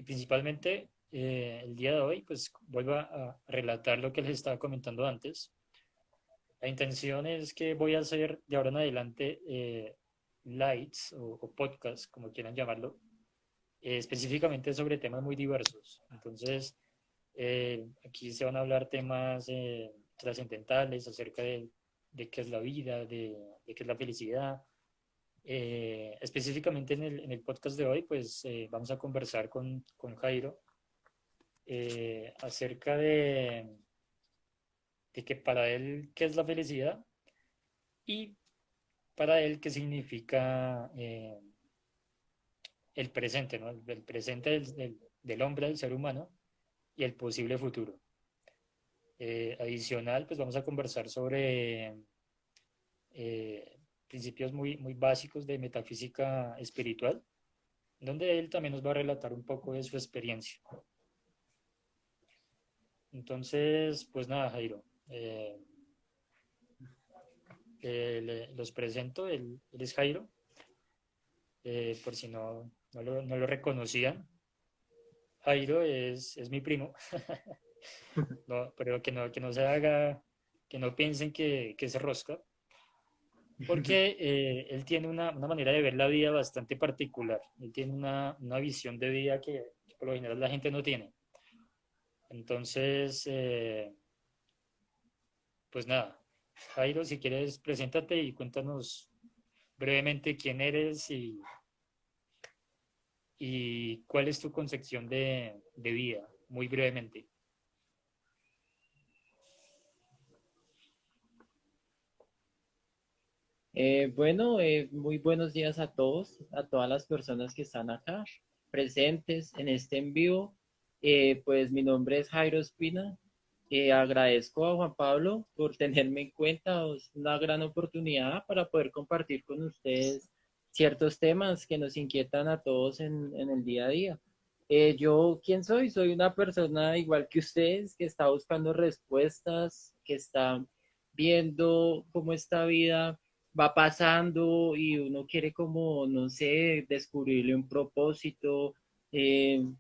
y principalmente el día de hoy, pues vuelvo a relatar lo que les estaba comentando antes. La intención es que voy a hacer de ahora en adelante lights o podcasts, como quieran llamarlo, específicamente sobre temas muy diversos. Entonces, aquí se van a hablar temas trascendentales acerca de qué es la vida, de qué es la felicidad. Específicamente en el podcast de hoy, pues vamos a conversar con Jairo acerca de que para él qué es la felicidad y para él qué significa el presente, ¿no? El presente del hombre, del ser humano y el posible futuro. Adicional, pues vamos a conversar sobre principios muy básicos de metafísica espiritual, donde él también nos va a relatar un poco de su experiencia. Entonces, pues nada, Jairo, los presento, él es Jairo, por si no lo reconocían. Jairo es mi primo, no, pero que no se haga, que no piensen que es rosca, porque él tiene una manera de ver la vida bastante particular, él tiene una visión de vida que por lo general la gente no tiene. Entonces, pues nada, Jairo, si quieres, preséntate y cuéntanos brevemente quién eres y cuál es tu concepción de vida, muy brevemente. Muy buenos días a todos, a todas las personas que están acá presentes en este en vivo. Pues mi nombre es Jairo Espina. Agradezco a Juan Pablo por tenerme en cuenta. Es una gran oportunidad para poder compartir con ustedes ciertos temas que nos inquietan a todos en el día a día. Yo, ¿quién soy? Soy una persona igual que ustedes que está buscando respuestas, que está viendo cómo esta vida va pasando y uno quiere como, no sé, descubrirle un propósito,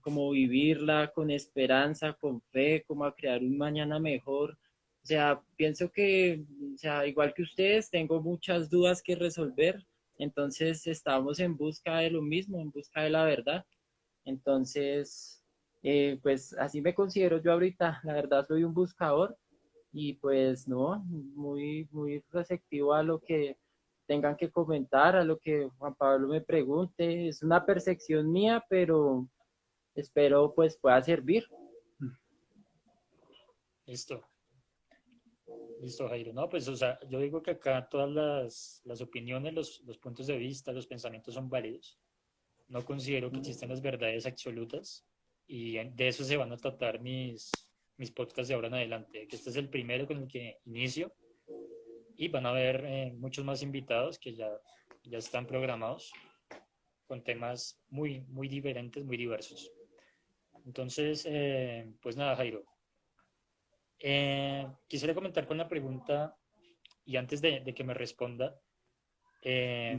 como vivirla con esperanza, con fe, como a crear un mañana mejor. O sea, pienso que, o sea, igual que ustedes, tengo muchas dudas que resolver, entonces estamos en busca de lo mismo, en busca de la verdad. Entonces, pues así me considero yo ahorita, la verdad soy un buscador y pues no, muy receptivo a lo que tengan que comentar, a lo que Juan Pablo me pregunte. Es una percepción mía, pero espero pues pueda servir. Listo, listo, Jairo. No, pues, o sea, yo digo que acá todas las opiniones, los puntos de vista, los pensamientos son válidos. No considero que existen las verdades absolutas y de eso se van a tratar mis podcasts de ahora en adelante, que este es el primero con el que inicio y van a haber muchos más invitados que ya están programados con temas muy diferentes, muy diversos. Entonces, pues nada, Jairo. Quisiera comentar con la pregunta y antes de que me responda, eh,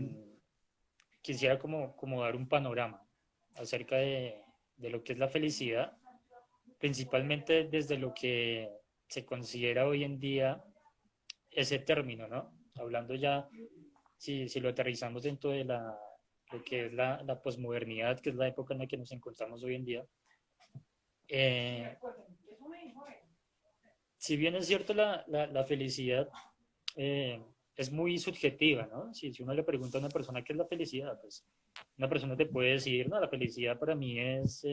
quisiera como dar un panorama acerca de lo que es la felicidad, principalmente desde lo que se considera hoy en día ese término, ¿no? Hablando ya, si lo aterrizamos dentro de lo que es la posmodernidad, que es la época en la que nos encontramos hoy en día, eh, si bien es cierto la felicidad eh, es muy subjetiva, ¿no? Si uno le pregunta a una persona qué es la felicidad, pues una persona te puede decir, no, la felicidad para mí es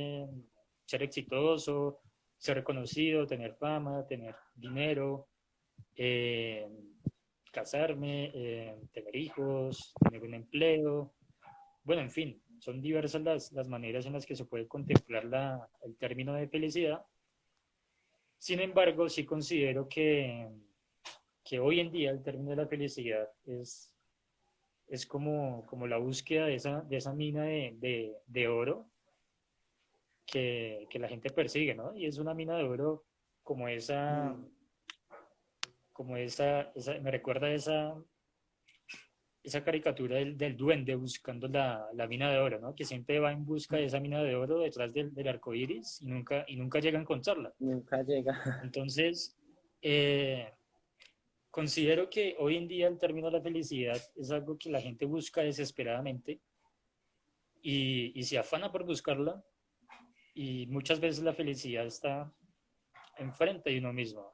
ser exitoso, ser reconocido, tener fama, tener dinero, eh, casarme, tener hijos, tener un empleo. Bueno, en fin, son diversas las maneras en las que se puede contemplar el término de felicidad. Sin embargo, sí considero que hoy en día el término de la felicidad es como la búsqueda de esa mina de oro que la gente persigue, ¿no? Y es una mina de oro como me recuerda esa caricatura del duende buscando la mina de oro, ¿no? Que siempre va en busca de esa mina de oro detrás del arco iris y nunca llega a encontrarla. Nunca llega. Entonces, eh, considero que hoy en día el término de la felicidad es algo que la gente busca desesperadamente y se afana por buscarla y muchas veces la felicidad está enfrente de uno mismo,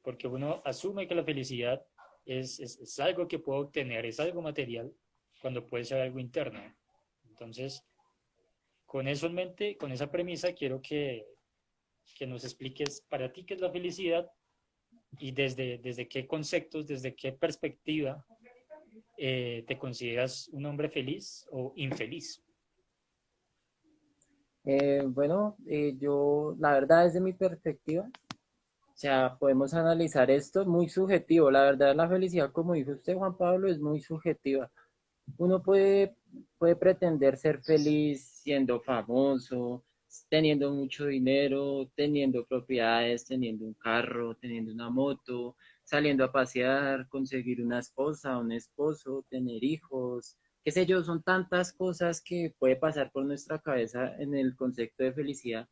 porque uno asume que la felicidad es algo que puedo obtener, es algo material, cuando puede ser algo interno. Entonces, con eso en mente, con esa premisa, quiero que nos expliques para ti qué es la felicidad y desde qué conceptos, desde qué perspectiva te consideras un hombre feliz o infeliz. Bueno, yo, la verdad, desde mi perspectiva, o sea, podemos analizar esto muy subjetivo. La verdad, la felicidad, como dijo usted, Juan Pablo, es muy subjetiva. Uno puede pretender ser feliz siendo famoso, teniendo mucho dinero, teniendo propiedades, teniendo un carro, teniendo una moto, saliendo a pasear, conseguir una esposa, un esposo, tener hijos, qué sé yo, son tantas cosas que puede pasar por nuestra cabeza en el concepto de felicidad.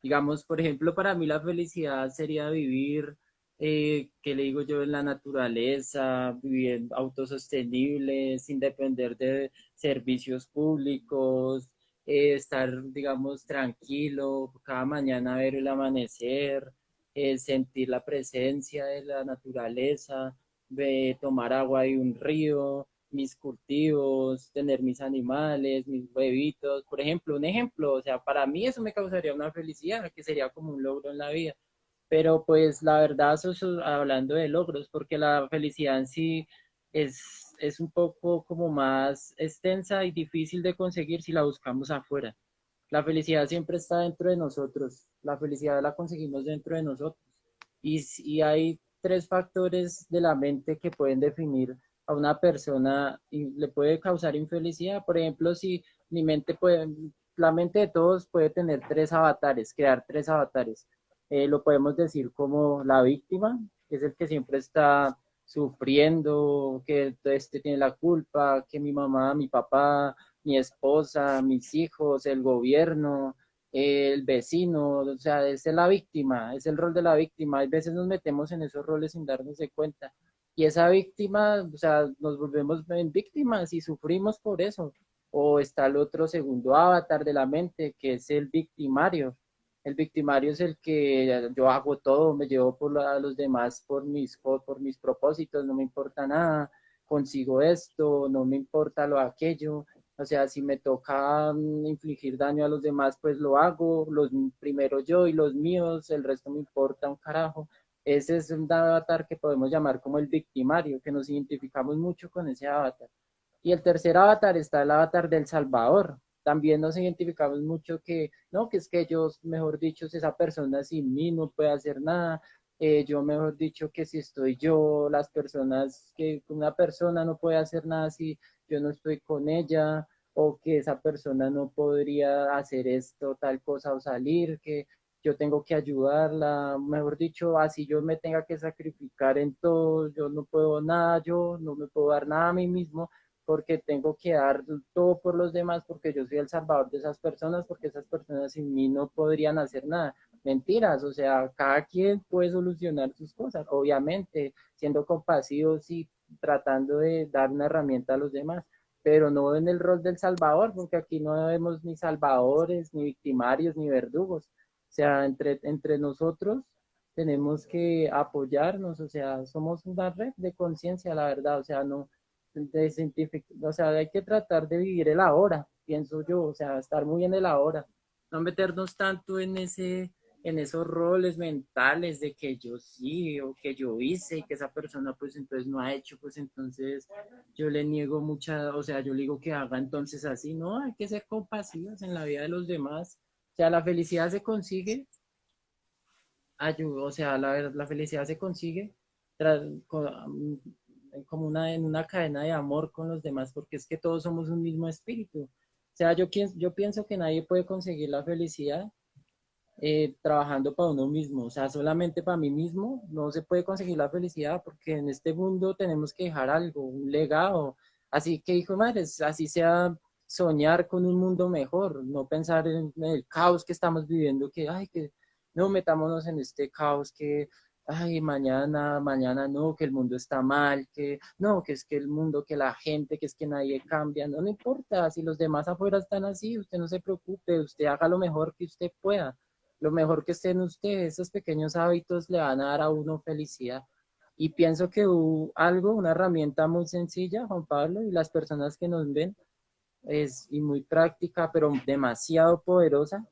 Digamos, por ejemplo, para mí la felicidad sería vivir, ¿qué le digo yo?, en la naturaleza, vivir autosostenible, sin depender de servicios públicos, estar, digamos, tranquilo, cada mañana ver el amanecer, sentir la presencia de la naturaleza, tomar agua de un río, mis cultivos, tener mis animales, mis huevitos, por ejemplo, un ejemplo, o sea, para mí eso me causaría una felicidad, que sería como un logro en la vida. Pero pues la verdad, hablando de logros, porque la felicidad en sí es un poco como más extensa y difícil de conseguir si la buscamos afuera. La felicidad siempre está dentro de nosotros, la felicidad la conseguimos dentro de nosotros. Y hay tres factores de la mente que pueden definir a una persona y le puede causar infelicidad. Por ejemplo, si mi mente puede, la mente de todos puede tener tres avatares, crear tres avatares. Lo podemos decir como la víctima, que es el que siempre está sufriendo, que este tiene la culpa, que mi mamá, mi papá, mi esposa, mis hijos, el gobierno, el vecino, o sea, es la víctima, es el rol de la víctima. A veces nos metemos en esos roles sin darnos de cuenta. Y esa víctima, o sea, nos volvemos en víctimas y sufrimos por eso. O está el otro segundo avatar de la mente, que es el victimario. El victimario es el que yo hago todo, me llevo a los demás por mis propósitos, no me importa nada, consigo esto, no me importa lo aquello. O sea, si me toca infligir daño a los demás, pues lo hago, los primero yo y los míos, el resto me importa un carajo. Ese es un avatar que podemos llamar como el victimario, que nos identificamos mucho con ese avatar. Y el tercer avatar está el avatar del Salvador. También nos identificamos mucho que, no, que es que yo, mejor dicho, si esa persona sin mí no puede hacer nada. Yo, mejor dicho, que si estoy yo, las personas, que una persona no puede hacer nada si yo no estoy con ella, o que esa persona no podría hacer esto, tal cosa, o salir, que yo tengo que ayudarla, mejor dicho, así yo me tenga que sacrificar en todo, yo no puedo nada, yo no me puedo dar nada a mí mismo, porque tengo que dar todo por los demás, porque yo soy el salvador de esas personas, porque esas personas sin mí no podrían hacer nada. Mentiras, o sea, cada quien puede solucionar sus cosas, obviamente, siendo compasivos y tratando de dar una herramienta a los demás, pero no en el rol del salvador, porque aquí no vemos ni salvadores, ni victimarios, ni verdugos. O sea, entre nosotros tenemos que apoyarnos, o sea, somos una red de conciencia, la verdad, o sea, no, o sea, hay que tratar de vivir el ahora, pienso yo, o sea, estar muy en el ahora, no meternos tanto en esos roles mentales de que yo sí o que yo hice y que esa persona pues entonces no ha hecho, pues entonces yo le niego mucha, o sea, yo le digo que haga entonces así, no, hay que ser compasivos en la vida de los demás, o sea, la felicidad se consigue, o sea, la felicidad se consigue como en una cadena de amor con los demás, porque es que todos somos un mismo espíritu. O sea, yo pienso que nadie puede conseguir la felicidad trabajando para uno mismo, o sea, solamente para mí mismo no se puede conseguir la felicidad porque en este mundo tenemos que dejar algo, un legado. Así que, hijo de madre, así sea soñar con un mundo mejor, no pensar en el caos que estamos viviendo, que, ay, que no metámonos en este caos, que, ay, mañana no, que el mundo está mal, que no, que es que el mundo, que la gente, que es que nadie cambia, no, no importa, si los demás afuera están así, usted no se preocupe, usted haga lo mejor que usted pueda, lo mejor que esté en usted, esos pequeños hábitos le van a dar a uno felicidad. Y pienso que algo, una herramienta muy sencilla, Juan Pablo, y las personas que nos ven, y muy práctica, pero demasiado poderosa,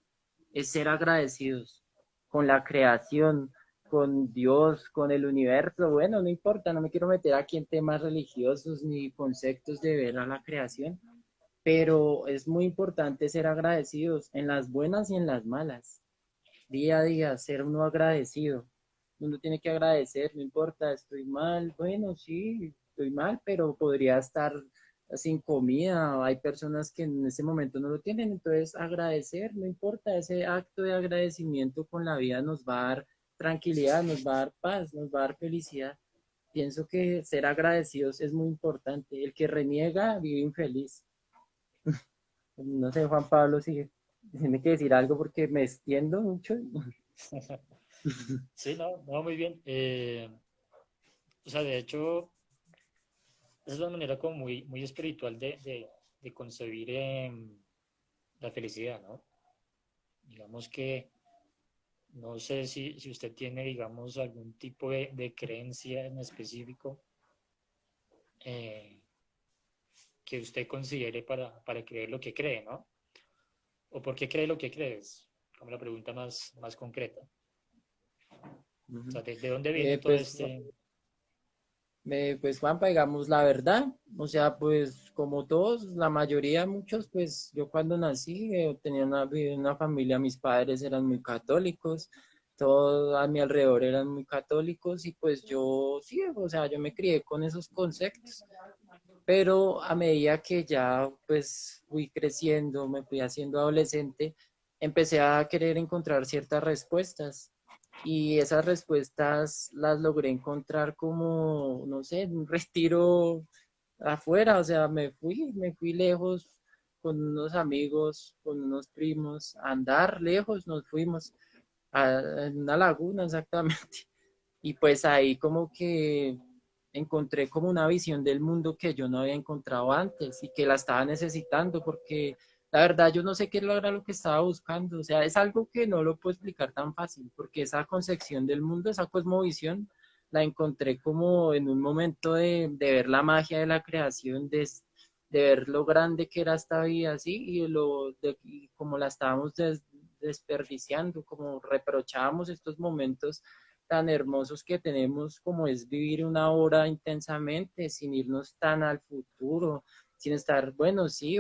es ser agradecidos con la creación, con Dios, con el universo. Bueno, no importa, no me quiero meter aquí en temas religiosos ni conceptos de ver a la creación, pero es muy importante ser agradecidos en las buenas y en las malas. Día a día, ser uno agradecido. Uno tiene que agradecer, no importa, estoy mal, bueno, sí, estoy mal, pero podría estar sin comida. Hay personas que en ese momento no lo tienen, entonces agradecer, no importa, ese acto de agradecimiento con la vida nos va a dar tranquilidad, nos va a dar paz, nos va a dar felicidad. Pienso que ser agradecidos es muy importante. El que reniega vive infeliz. No sé, Juan Pablo, si tiene que decir algo porque me extiendo mucho. Sí, no, no, muy bien. O sea, de hecho, esa es una manera como muy, muy espiritual de concebir la felicidad, ¿no? Digamos que no sé si usted tiene, digamos, algún tipo de creencia en específico eh, que usted considere para creer lo que cree, ¿no? ¿O por qué cree lo que cree? Es como la pregunta más concreta. O sea, ¿de dónde viene todo Pues, este? pues Juanpa, digamos la verdad, o sea, pues como todos, la mayoría, muchos, pues yo cuando nací tenía viví en una familia, mis padres eran muy católicos, todos a mi alrededor eran muy católicos y pues yo sí, o sea, yo me crié con esos conceptos, pero a medida que ya pues fui creciendo, me fui haciendo adolescente, empecé a querer encontrar ciertas respuestas y esas respuestas las logré encontrar como, no sé, en un retiro afuera, o sea, me fui lejos con unos amigos, con unos primos, a andar lejos, nos fuimos en una laguna exactamente. Y pues ahí como que encontré como una visión del mundo que yo no había encontrado antes y que la estaba necesitando porque la verdad yo no sé qué era lo que estaba buscando. O sea, es algo que no lo puedo explicar tan fácil porque esa concepción del mundo, esa cosmovisión, la encontré como en un momento de ver la magia de la creación, de ver lo grande que era esta vida así y como la estábamos desperdiciando, como reprochábamos estos momentos tan hermosos que tenemos como es vivir una hora intensamente sin irnos tan al futuro, sin estar, bueno, sí,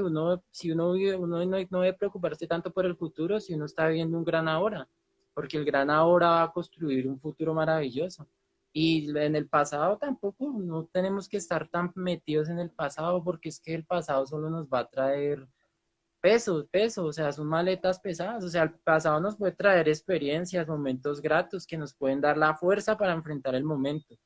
si uno vive, uno no debe preocuparse tanto por el futuro si uno está viviendo un gran ahora, porque el gran ahora va a construir un futuro maravilloso. Y en el pasado tampoco, no tenemos que estar tan metidos en el pasado porque es que el pasado solo nos va a traer peso, o sea, son maletas pesadas, o sea, el pasado nos puede traer experiencias, momentos gratos que nos pueden dar la fuerza para enfrentar el momento,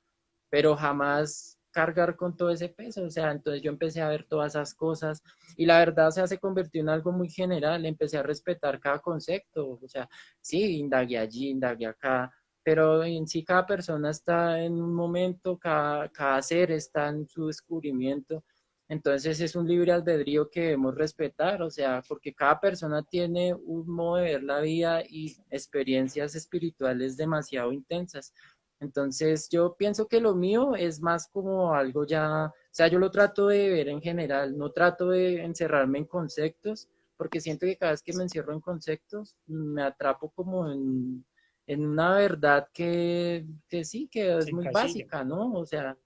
pero jamás cargar con todo ese peso, o sea, entonces yo empecé a ver todas esas cosas y la verdad, o sea, se convirtió en algo muy general, empecé a respetar cada concepto, o sea, sí, indagué allí, indagué acá, pero en sí cada persona está en un momento, cada ser está en su descubrimiento. Entonces es un libre albedrío que debemos respetar, o sea, porque cada persona tiene un modo de ver la vida y experiencias espirituales demasiado intensas. Entonces yo pienso que lo mío es más como algo ya, o sea, yo lo trato de ver en general, no trato de encerrarme en conceptos, porque siento que cada vez que me encierro en conceptos me atrapo como en una verdad que sí, que es Sin muy casilla. básica, ¿no? O sea,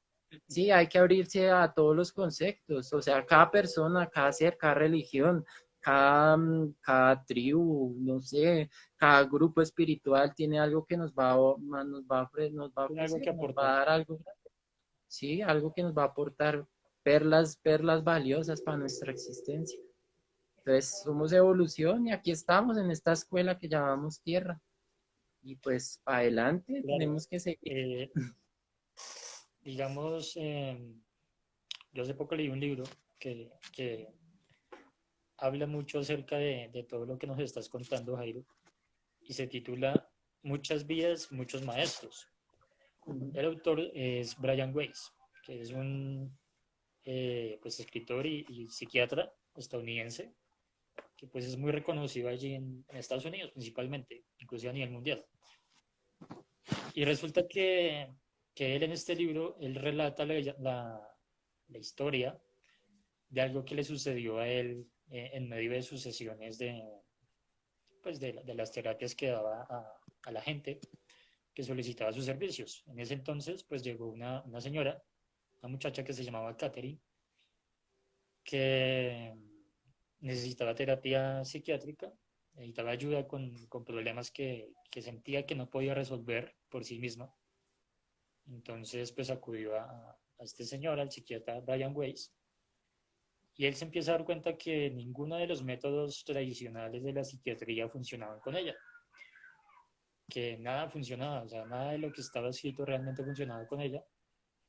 sí, hay que abrirse a todos los conceptos, o sea, cada persona, cada ser, cada religión, cada tribu, no sé, cada grupo espiritual tiene algo que nos va a Tiene algo ofrecer, que nos va aportar. a dar algo, sí, algo que nos va a aportar perlas valiosas para nuestra existencia. Entonces, somos evolución y aquí estamos en esta escuela que llamamos Tierra. Y pues adelante, Claro, tenemos que seguir. eh, digamos, yo hace poco leí un libro que habla mucho acerca de todo lo que nos estás contando, Jairo, y se titula Muchas vidas, muchos maestros. El autor es Brian Weiss, que es un pues, escritor y psiquiatra estadounidense, que pues es muy reconocido allí en Estados Unidos principalmente, inclusive a nivel mundial. Y resulta que él en este libro, él relata la historia de algo que le sucedió a él en medio de sus sesiones pues de las terapias que daba a la gente que solicitaba sus servicios. En ese entonces, pues llegó una señora, una muchacha que se llamaba Catherine, que necesitaba terapia psiquiátrica, necesitaba ayuda con problemas que sentía que no podía resolver por sí misma. Entonces, pues acudió a este señor, al psiquiatra Brian Weiss, y él se empieza a dar cuenta que ninguno de los métodos tradicionales de la psiquiatría funcionaban con ella, que nada funcionaba, o sea, nada de lo que estaba escrito realmente funcionaba con ella.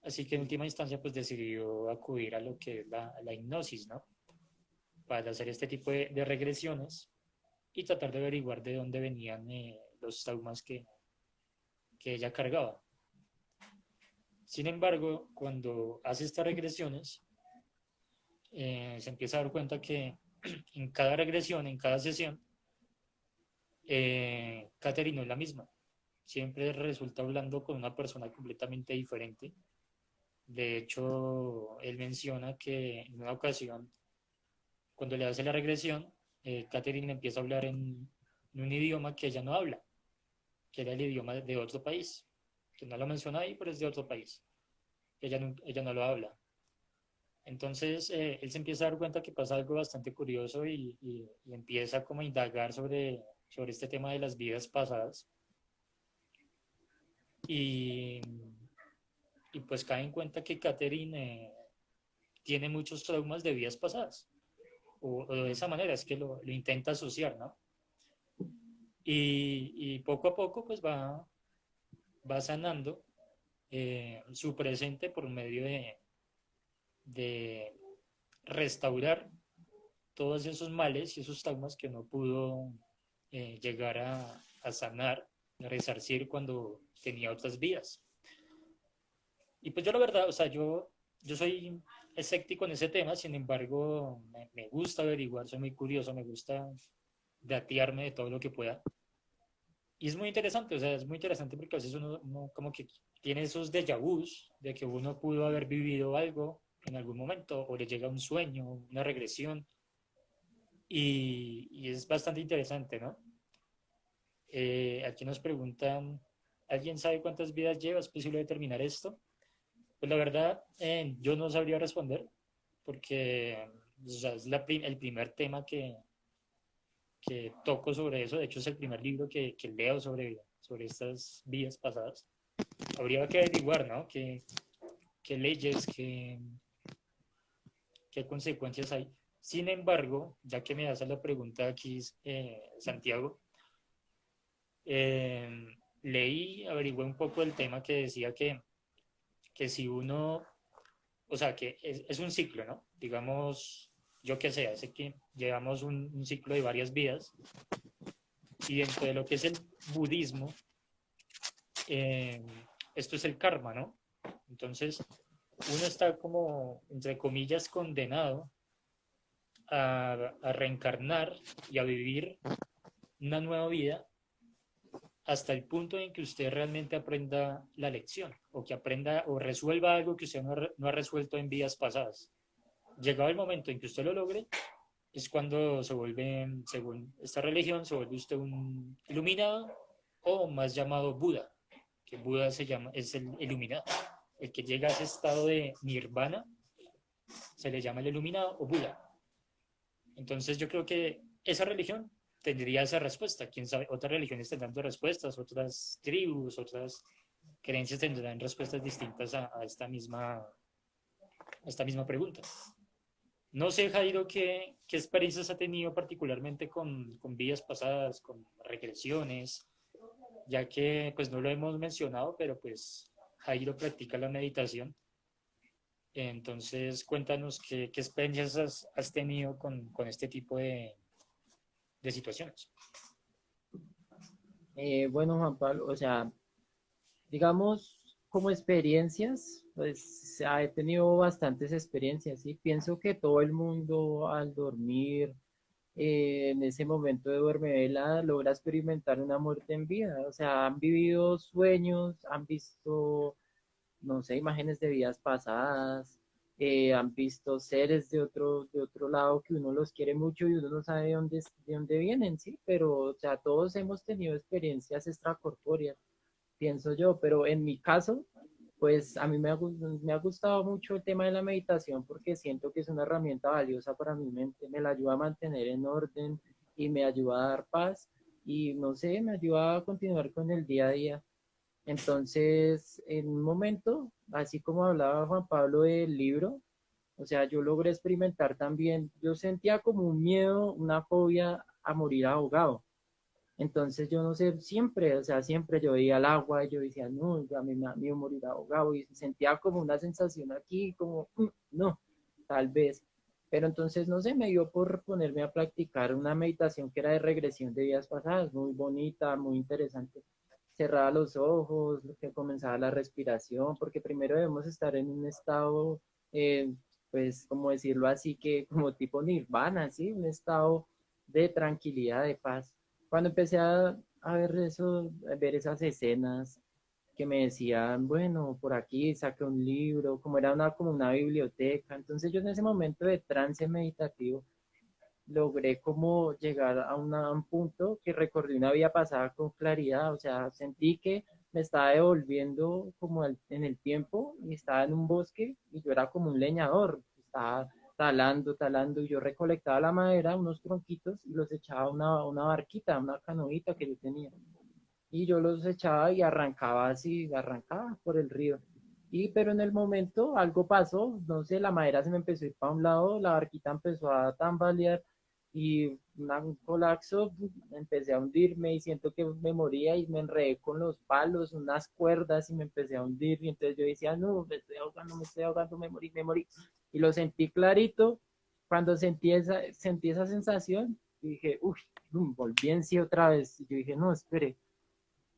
Así que en última instancia, pues decidió acudir a lo que es la hipnosis, ¿no? Para hacer este tipo de regresiones y tratar de averiguar de dónde venían los traumas que ella cargaba. Sin embargo, cuando hace estas regresiones, se empieza a dar cuenta que en cada regresión, en cada sesión, Katherine no es la misma. Siempre resulta hablando con una persona completamente diferente. De hecho, él menciona que en una ocasión, cuando le hace la regresión, Katherine empieza a hablar en un idioma que ella no habla, que era el idioma de otro país, que no lo menciona ahí, pero es de otro país. Ella no lo habla. Entonces, él se empieza a dar cuenta que pasa algo bastante curioso y empieza como a indagar sobre este tema de las vidas pasadas. Y, y pues cae en cuenta que Catherine tiene muchos traumas de vidas pasadas. O de esa manera es que lo intenta asociar, ¿no? Y poco a poco pues va sanando su presente por medio de restaurar todos esos males y esos traumas que no pudo llegar a sanar, a resarcir cuando tenía otras vidas. Y pues yo la verdad, o sea, yo soy escéptico en ese tema, sin embargo, me gusta averiguar, soy muy curioso, me gusta datearme de todo lo que pueda. Y es muy interesante, o sea, es muy interesante porque a veces uno como que tiene esos déjà vus de que uno pudo haber vivido algo en algún momento o le llega un sueño, una regresión y es bastante interesante, ¿no? Aquí nos preguntan, ¿alguien sabe cuántas vidas lleva? ¿Es posible determinar esto? Pues la verdad, yo no sabría responder porque o sea, es el primer tema que toco sobre eso. De hecho, es el primer libro que leo sobre estas vidas pasadas. Habría que averiguar, ¿no? ¿Qué leyes, qué consecuencias hay? Sin embargo, ya que me hace la pregunta aquí, Santiago, eh, leí, averigué un poco el tema que decía que si uno, o sea, que es un ciclo, ¿no? Digamos, yo que sé, hace que llevamos un ciclo de varias vidas y dentro de lo que es el budismo, eh, esto es el karma, ¿no? Entonces, uno está como, entre comillas, condenado a reencarnar y a vivir una nueva vida hasta el punto en que usted realmente aprenda la lección o que aprenda o resuelva algo que usted no ha resuelto en vidas pasadas. Llegado el momento en que usted lo logre, es cuando se vuelve, según esta religión, se vuelve usted un iluminado o más llamado Buda, que Buda es el iluminado. El que llega a ese estado de nirvana se le llama el iluminado o Buda. Entonces yo creo que esa religión tendría esa respuesta. Quién sabe, otras religiones tendrán respuestas, otras tribus, otras creencias tendrán respuestas distintas a esta misma pregunta. No sé, Jairo, qué experiencias ha tenido particularmente con vidas pasadas, con regresiones. ya que pues no lo hemos mencionado, pero pues Jairo practica la meditación. Entonces, cuéntanos qué experiencias has tenido con este tipo de situaciones. Bueno, Juan Pablo, o sea, digamos, como experiencias, pues he tenido bastantes experiencias, ¿sí? Pienso que todo el mundo al dormir, en ese momento de duermevela, logra experimentar una muerte en vida. O sea, han vivido sueños, han visto, no sé, imágenes de vidas pasadas, han visto seres de otro lado que uno los quiere mucho y uno no sabe de dónde vienen, ¿sí? Pero, o sea, todos hemos tenido experiencias extracorpóreas, pienso yo, pero en mi caso, pues a mí me ha gustado mucho el tema de la meditación porque siento que es una herramienta valiosa para mi mente, me la ayuda a mantener en orden y me ayuda a dar paz y no sé, me ayuda a continuar con el día a día. Entonces, en un momento, así como hablaba Juan Pablo del libro, o sea, yo logré experimentar también, yo sentía como un miedo, una fobia a morir ahogado. Entonces yo no sé, siempre, o sea, siempre yo veía el agua y yo decía, no, a mí me da miedo morir ahogado y sentía como una sensación aquí, como, no, tal vez. Pero entonces, no sé, me dio por ponerme a practicar una meditación que era de regresión de vidas pasadas, muy bonita, muy interesante. Cerraba los ojos, que comenzaba la respiración, porque primero debemos estar en un estado, eh, pues, como decirlo así, que como tipo nirvana, ¿sí? Un estado de tranquilidad, de paz. Cuando empecé a ver eso, a ver esas escenas que me decían, bueno, por aquí saqué un libro, como era como una biblioteca. Entonces yo en ese momento de trance meditativo logré como llegar a un punto que recordé una vida pasada con claridad, o sea, sentí que me estaba devolviendo como en el tiempo y estaba en un bosque y yo era como un leñador, estaba talando, talando y yo recolectaba la madera, unos tronquitos y los echaba a una barquita, una canoita que yo tenía y yo los echaba y arrancaba así, arrancaba por el río. Y pero en el momento algo pasó, no sé, la madera se me empezó a ir para un lado, la barquita empezó a tambalear y un colapso, empecé a hundirme y siento que me moría y me enredé con los palos, unas cuerdas y me empecé a hundir y entonces yo decía, no, me estoy ahogando, me morí, me morí. Y lo sentí clarito, cuando sentí esa sensación, dije, uff, volví en sí otra vez. Y yo dije, no, espere,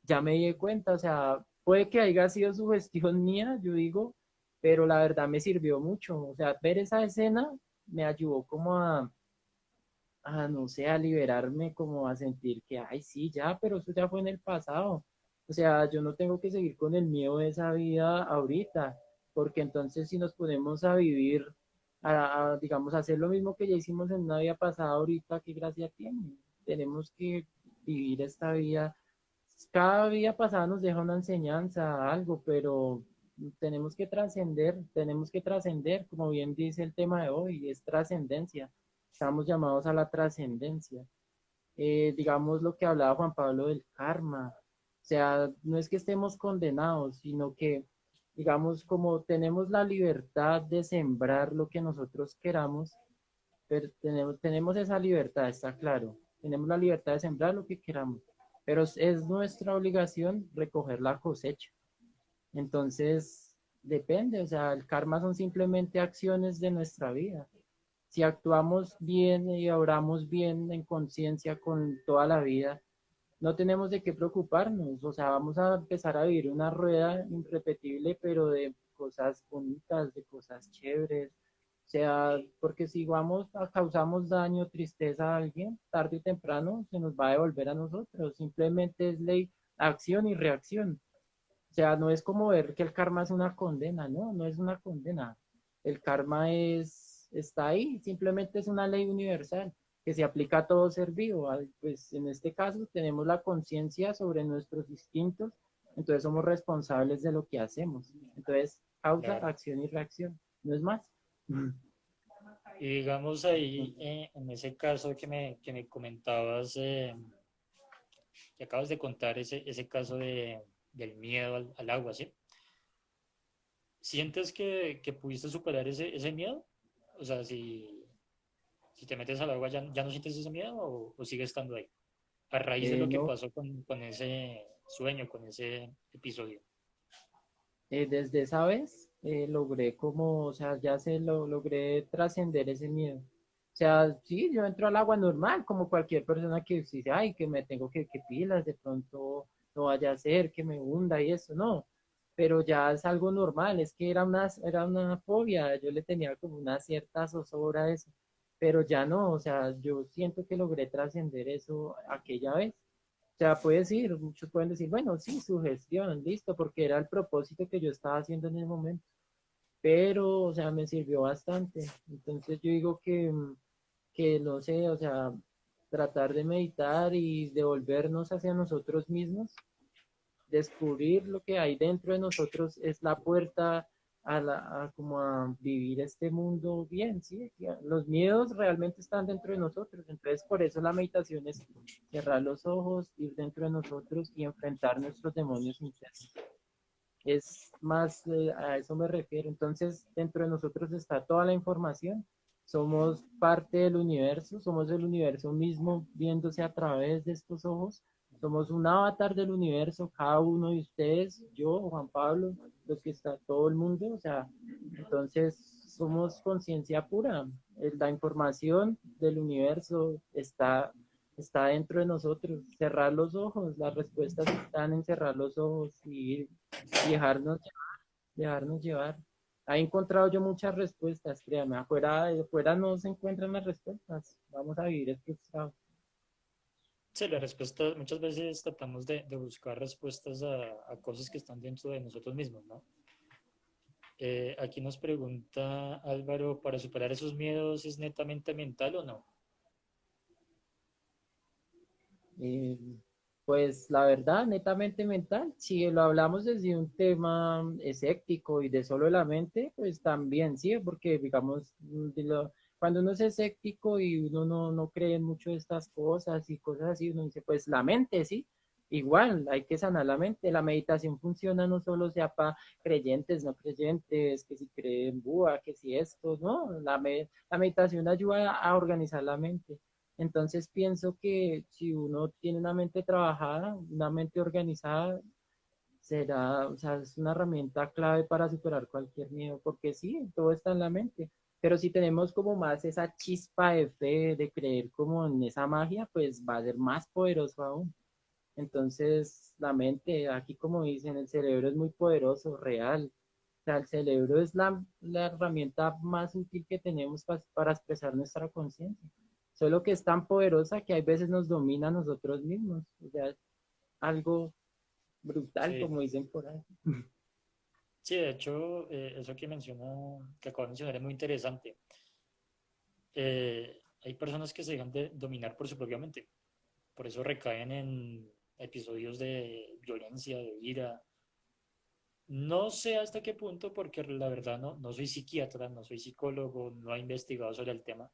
ya me di cuenta, o sea, puede que haya sido sugestión mía, yo digo, pero la verdad me sirvió mucho, o sea, ver esa escena me ayudó como no sé, a liberarme, como a sentir que, ay, sí, ya, pero eso ya fue en el pasado. O sea, yo no tengo que seguir con el miedo de esa vida ahorita, porque entonces si nos ponemos a vivir, digamos, hacer lo mismo que ya hicimos en una vida pasada ahorita, ¿qué gracia tiene? Tenemos que vivir esta vida. Cada vida pasada nos deja una enseñanza, algo, pero tenemos que trascender, como bien dice el tema de hoy, es trascendencia. Estamos llamados a la trascendencia. Digamos lo que hablaba Juan Pablo del karma. O sea, no es que estemos condenados, sino que, digamos, como tenemos la libertad de sembrar lo que nosotros queramos, pero tenemos esa libertad, está claro. Tenemos la libertad de sembrar lo que queramos, pero es nuestra obligación recoger la cosecha. Entonces, depende, o sea, el karma son simplemente acciones de nuestra vida. Si actuamos bien y obramos bien en conciencia con toda la vida, no tenemos de qué preocuparnos, o sea, vamos a empezar a vivir una rueda irrepetible, pero de cosas bonitas, de cosas chéveres. O sea, porque si causamos daño, tristeza a alguien, tarde o temprano se nos va a devolver a nosotros. Simplemente es ley, acción y reacción. O sea, no es como ver que el karma es una condena, no, no es una condena. El karma está ahí, simplemente es una ley universal que se aplica a todo ser vivo. Pues en este caso tenemos la conciencia sobre nuestros instintos, entonces somos responsables de lo que hacemos. Entonces, causa, Claro. acción y reacción, no es más. Y digamos ahí, en ese caso que me comentabas, que acabas de contar, ese caso del miedo al agua, ¿sí? ¿Sientes que pudiste superar ese miedo? O sea, si te metes al agua, ¿ya no sientes ese miedo o sigue estando ahí? A raíz de lo que No, pasó con ese sueño, con ese episodio? Desde esa vez logré como, o sea, ya logré trascender ese miedo. O sea, sí, yo entro al agua normal, como cualquier persona que dice, ay, que me tengo que pilas, de pronto no vaya a ser, que me hunda y eso, no. Pero ya es algo normal, es que era una fobia, yo le tenía como una cierta zozobra a eso, pero ya no, o sea, yo siento que logré trascender eso aquella vez. O sea, puede decir, muchos pueden decir, bueno, sí, sugestión, listo, porque era el propósito que yo estaba haciendo en el momento, pero, o sea, me sirvió bastante. Entonces yo digo que no sé, o sea, tratar de meditar y devolvernos hacia nosotros mismos, descubrir lo que hay dentro de nosotros es la puerta a como a vivir este mundo bien, ¿sí? Los miedos realmente están dentro de nosotros, entonces por eso la meditación es cerrar los ojos, ir dentro de nosotros y enfrentar nuestros demonios internos. Es más, a eso me refiero. Entonces, dentro de nosotros está toda la información. Somos parte del universo, somos el universo mismo viéndose a través de estos ojos. Somos un avatar del universo, cada uno de ustedes, yo, Juan Pablo, los que está todo el mundo. O sea, entonces somos conciencia pura. La información del universo está dentro de nosotros. Cerrar los ojos, las respuestas están en cerrar los ojos y dejarnos llevar. He encontrado yo muchas respuestas, créame, afuera no se encuentran las respuestas, vamos a vivir frustrados. Sí, la respuesta, muchas veces tratamos de buscar respuestas a cosas que están dentro de nosotros mismos, ¿no? Aquí nos pregunta Álvaro, ¿para superar esos miedos es netamente mental o no? Eh, pues la verdad, netamente mental, si lo hablamos desde un tema escéptico y de solo la mente, pues también sí, porque digamos, cuando uno es escéptico y uno no cree en mucho de estas cosas y cosas así, uno dice, pues la mente, sí, igual, hay que sanar la mente. La meditación funciona no solo sea para creyentes, no creyentes, que si creen en Buda, que si esto, no, la meditación ayuda a organizar la mente. Entonces pienso que si uno tiene una mente trabajada, una mente organizada, será, o sea, es una herramienta clave para superar cualquier miedo, porque sí, todo está en la mente. Pero si tenemos como más esa chispa de fe, de creer como en esa magia, pues va a ser más poderoso aún. Entonces, la mente, aquí como dicen, el cerebro es muy poderoso, real. O sea, el cerebro es la herramienta más útil que tenemos para expresar nuestra conciencia. Solo que es tan poderosa que hay veces nos domina a nosotros mismos. O sea, es algo brutal, Sí, como dicen por ahí. sí, de hecho, eso que menciona, que acabo de mencionar es muy interesante. Hay personas que se dejan de dominar por su propia mente, por eso recaen en episodios de violencia, de ira. No sé hasta qué punto, porque la verdad no soy psiquiatra, no soy psicólogo, no he investigado sobre el tema,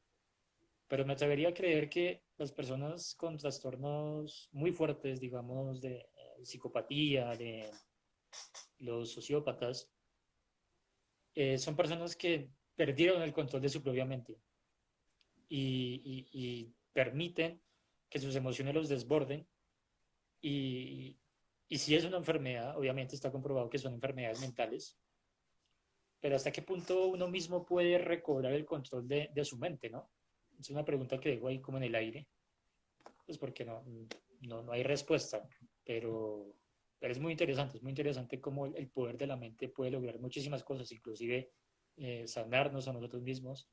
pero me atrevería a creer que las personas con trastornos muy fuertes, digamos, de psicopatía, de los sociópatas, son personas que perdieron el control de su propia mente y permiten que sus emociones los desborden y, y si es una enfermedad, obviamente está comprobado que son enfermedades mentales, pero hasta qué punto uno mismo puede recobrar el control de su mente, ¿no? Es una pregunta que dejo ahí como en el aire, pues porque no hay respuesta, pero es muy interesante cómo el poder de la mente puede lograr muchísimas cosas, inclusive sanarnos a nosotros mismos.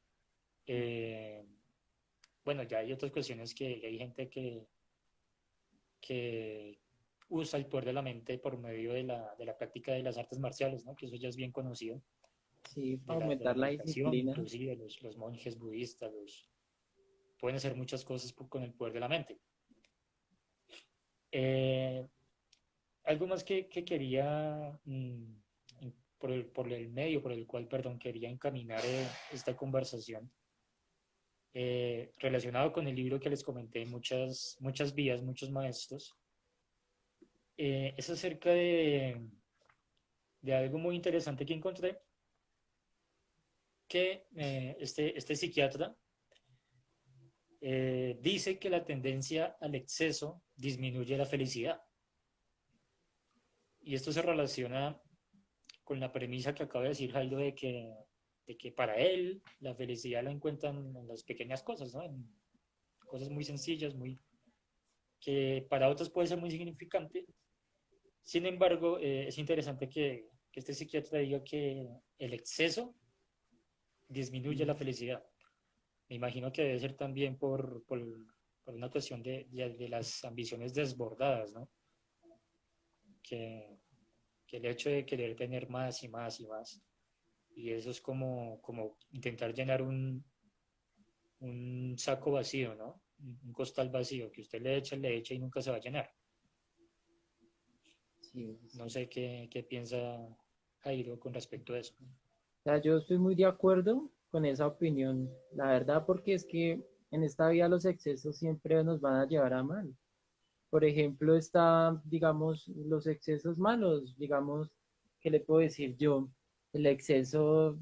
Eh, bueno, ya hay otras cuestiones que hay gente que usa el poder de la mente por medio de la práctica de las artes marciales, ¿no? Que eso ya es bien conocido, Sí, para de la aumentar la meditación, disciplina. inclusive los monjes budistas, pueden hacer muchas cosas con el poder de la mente. Eh, algo más que quería, por el medio por el cual, perdón, quería encaminar esta conversación, relacionado con el libro que les comenté, muchas vías, muchos maestros, es acerca de algo muy interesante que encontré, que este psiquiatra dice que la tendencia al exceso disminuye la felicidad. Y esto se relaciona con la premisa que acaba de decir Jairo de que para él la felicidad la encuentran en las pequeñas cosas, ¿no? En cosas muy sencillas, muy, que para otros puede ser muy significante. Sin embargo, es interesante que este psiquiatra diga que el exceso disminuye la felicidad. Me imagino que debe ser también por una cuestión de las ambiciones desbordadas, ¿no? Que, que el hecho de querer tener más y más y más, y eso es como intentar llenar un saco vacío, ¿no? Un costal vacío, que usted le echa y nunca se va a llenar. Sí, No sí. sé qué piensa Jairo con respecto a eso. O sea, yo estoy muy de acuerdo con esa opinión, la verdad, porque es que en esta vida los excesos siempre nos van a llevar a mal. Por ejemplo, está, digamos, los excesos malos, digamos, ¿qué le puedo decir yo? El exceso, o